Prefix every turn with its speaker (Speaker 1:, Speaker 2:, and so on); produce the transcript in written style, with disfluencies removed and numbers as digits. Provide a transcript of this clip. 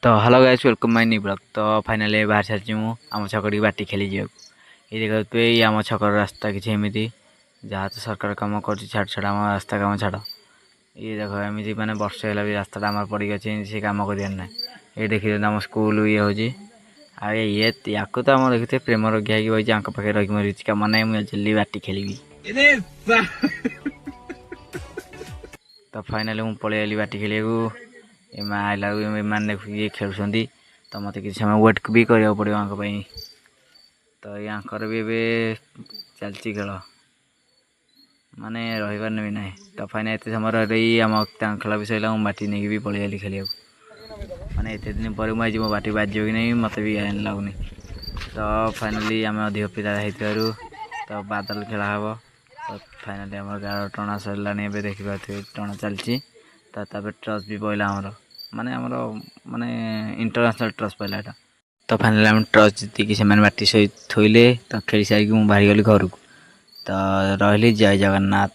Speaker 1: तो hello guys welcome my new blog. तो finally बाहर सारी मु आम छक बाटी खेली जा ये देखो ये आम छकर रास्ता किसी एमती जहाँ तो सरकार कम कर छाड़ छाड़ आम रास्ता कम छाड़ ये देख एमती मैंने वर्ष है भी रास्ता आम पड़ गई सी कम कर ये देखिए आम स्कूल ये हूँ ये या तो आम देखते प्रेम रखा कि पाखे रही मोर କିଛି କାମ ନାହିଁ ମୁଁ ଜଲ୍ଦି ବାଟି ଖେଳିବି। तो फाइनाली ମୁଁ ପଳେଇ ଆଇଲି ବାଟି ଖେଳିବାକୁ। एम आइला एम देखिए खेलुँच तो मत कि समय वेट भी करा पड़ो तो यहाँ भी चलती खेल माने रहीबार भी ना। तो फाइनाल एत समय रही आम खेल भी सर बाटी नहीं भी पलि आली खेल माने एत दिन पर मुझे मो बाटी बाजो कि नहीं मत भी लगुनि। तो फाइनाली आम अधिक पिला हो तो बादल खेला हे तो फाइनाली आम गाँव टणा सरला देखा टणा चलती तो ट्रस भी पड़ा आमर माने आमर माने इंटरनेशनल ट्रस पड़ा यहाँ। तो फाइनाली आम ट्रस जीतिकी से बाटी थोइले तो खेल सारिक मुझे बाहरी गली घर को। तो रही जय जगन्नाथ।